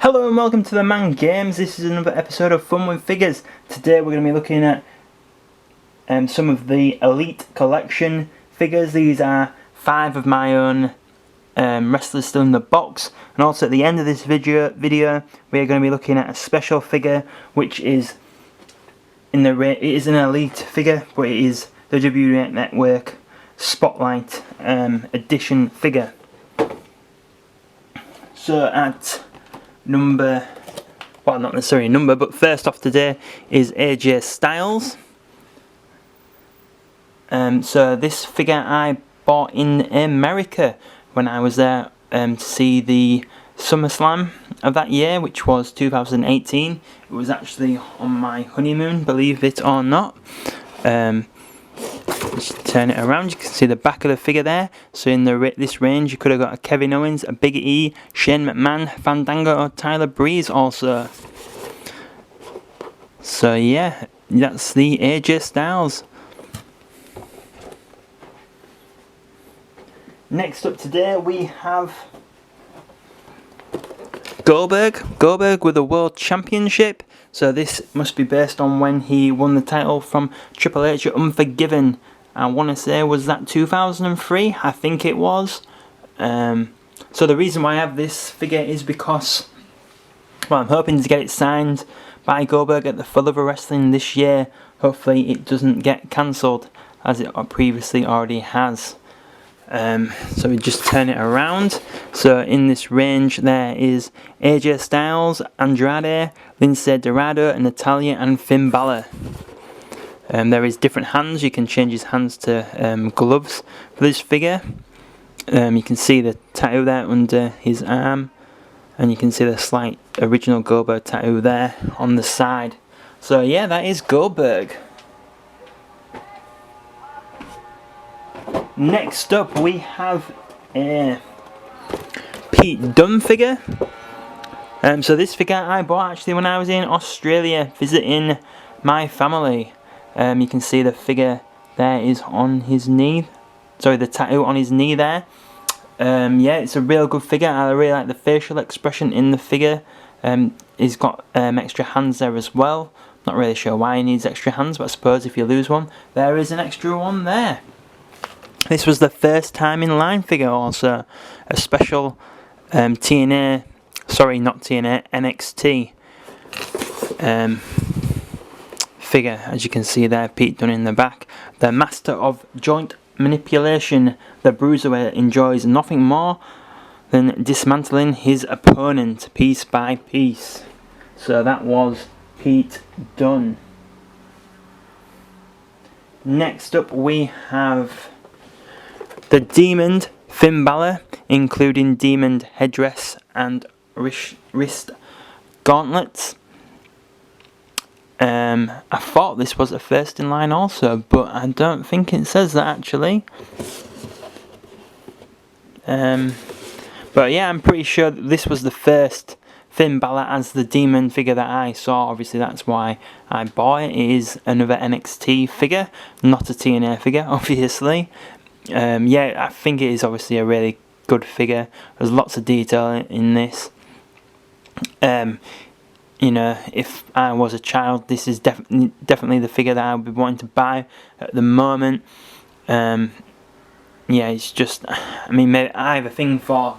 Hello and welcome to the Man Games. This is another episode of Fun with Figures. Today we're going to be looking at some of the Elite Collection figures. These are 5 of my own wrestlers still in the box. And also at the end of this video we are going to be looking at a special figure, which is it is an Elite figure, but it is the WWE Network Spotlight edition figure. So at number, well, not necessarily a number, but first off today is AJ Styles. So this figure I bought in America when I was there to see the SummerSlam of that year, which was 2018. It was actually on my honeymoon, believe it or not. Just turn it around, you can see the back of the figure there. So in this range you could have got a Kevin Owens, a Big E, Shane McMahon, Fandango or Tyler Breeze also. So yeah, that's the AJ Styles. Next up today we have Goldberg with the World Championship. So this must be based on when he won the title from Triple H at Unforgiven. I want to say, was that 2003? I think it was. So the reason why I have this figure is because, well, I'm hoping to get it signed by Goldberg at the Full of Wrestling this year. Hopefully it doesn't get cancelled, as it previously already has. So we just turn it around. So in this range there is AJ Styles, Andrade, Lince Dorado, and Natalya and Finn Balor. There is different hands. You can change his hands to gloves for this figure. You can see the tattoo there under his arm, and you can see the slight original Goldberg tattoo there on the side. So yeah, that is Goldberg. Next up we have a Pete Dunne figure. So this figure I bought actually when I was in Australia visiting my family. You can see the figure there is on his knee. Sorry, the tattoo on his knee there. Yeah, it's a real good figure. I really like the facial expression in the figure. He's got extra hands there as well. Not really sure why he needs extra hands, but I suppose if you lose one, there is an extra one there. This was the first time in line figure also. A special TNA, sorry, not TNA, NXT figure, as you can see there, Pete Dunne in the back. The master of joint manipulation, the Bruiserweight enjoys nothing more than dismantling his opponent piece by piece. So that was Pete Dunne. Next up we have the Demon Finn Balor, including Demon headdress and wrist gauntlets. I thought this was a first in line also, but I don't think it says that actually. But yeah, I'm pretty sure that this was the first Finn Balor as the Demon figure that I saw. Obviously that's why I bought it. It is another NXT figure, not a TNA figure, obviously. Yeah, I think it is obviously a really good figure. There's lots of detail in this. You know, if I was a child, this is definitely the figure that I would be wanting to buy at the moment. Yeah, it's just, I mean, maybe I have a thing for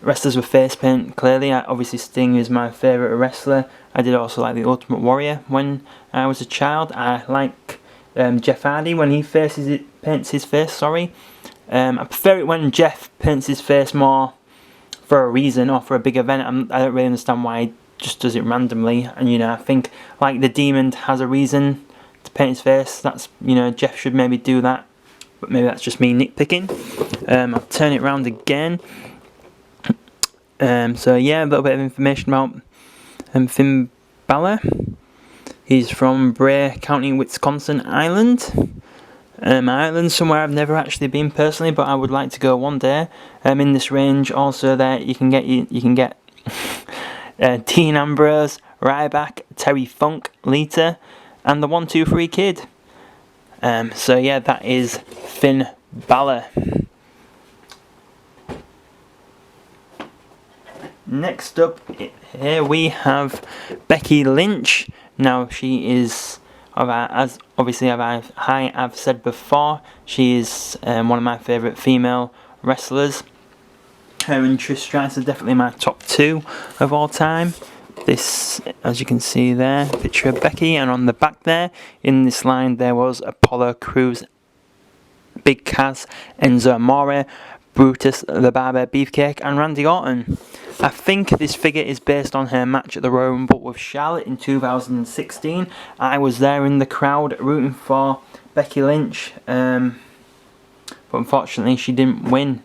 wrestlers with face paint. Clearly, obviously Sting is my favourite wrestler. I did also like the Ultimate Warrior when I was a child. I like Jeff Hardy when he paints his face. Sorry, I prefer it when Jeff paints his face more for a reason or for a big event. I don't really understand why he just does it randomly. And you know, I think like the Demon has a reason to paint his face. That's, you know, Jeff should maybe do that, but maybe that's just me nitpicking. I'll turn it around again. So yeah, a little bit of information about Finn Balor. He's from Bray County, Wisconsin, Ireland. Ireland, somewhere I've never actually been personally, but I would like to go one day. In this range, also there you can get Dean Ambrose, Ryback, Terry Funk, Lita, and the 1-2-3 Kid. So yeah, that is Finn Balor. next up here we have Becky Lynch. Now she is, as obviously I've said before, she is one of my favourite female wrestlers. Her and Trish Stratus are definitely my top 2 of all time. This, as you can see there, picture of Becky, and on the back there, in this line, there was Apollo Crews, Big Cass, Enzo Amore, Brutus the Barber Beefcake, and Randy Orton. I think this figure is based on her match at the Royal Rumble with Charlotte in 2016. I was there in the crowd rooting for Becky Lynch, but unfortunately she didn't win.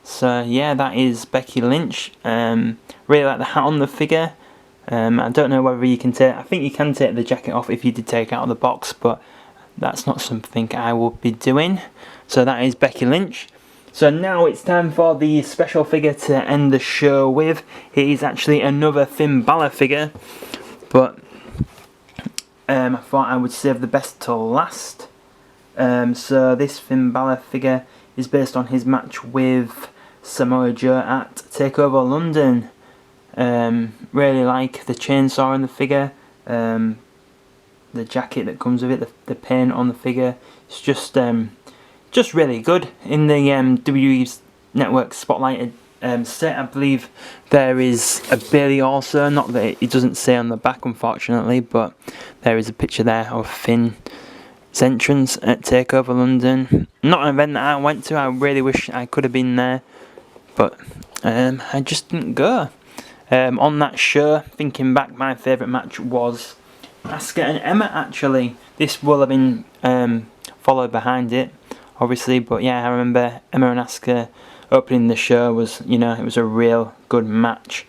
So yeah, that is Becky Lynch. Really like the hat on the figure. I don't know whether you can take, I think you can take the jacket off if you did take it out of the box, but that's not something I will be doing. So that is Becky Lynch. So now it's time for the special figure to end the show with. It is actually another Finn Balor figure, but I thought I would save the best till last. So this Finn Balor figure is based on his match with Samoa Joe at TakeOver London. Really like the chainsaw in the figure, the jacket that comes with it, the paint on the figure. It's just really good. In the WWE Network Spotlight set, I believe there is a Bailey also, not that it doesn't say on the back unfortunately, but there is a picture there of Finn's entrance at TakeOver London. Not an event that I went to. I really wish I could have been there, but I just didn't go. On that show, thinking back, my favourite match was Asuka and Emma actually. This will have been followed behind it, obviously, but yeah, I remember Emma and Asuka opening the show was, it was a real good match.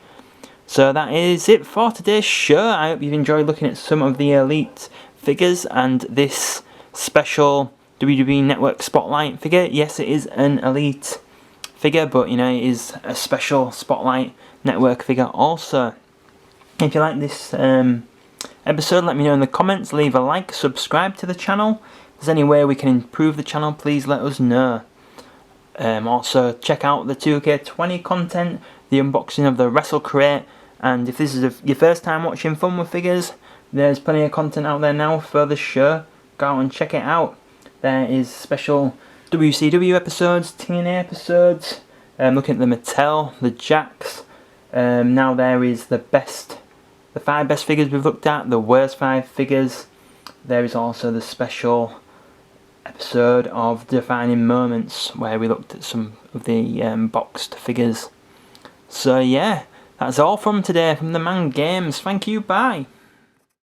So that is it for today's show. I hope you've enjoyed looking at some of the Elite figures and this special WWE Network Spotlight figure. Yes, it is an Elite figure, but it is a special Spotlight Network figure also. If you like this episode, let me know in the comments. Leave a like, subscribe to the channel. If there's any way we can improve the channel, please let us know. Also check out the 2K20 content, the unboxing of the Wrestle Crate, and if this is your first time watching Fun with Figures, there's plenty of content out there now for the show. Go out and check it out. There is special WCW episodes, TNA episodes, looking at the Mattel, the Jakks. Now there is the 5 best figures we've looked at, the worst 5 figures. There is also the special episode of Defining Moments where we looked at some of the boxed figures. So yeah, that's all from today from the Man Games. Thank you, bye.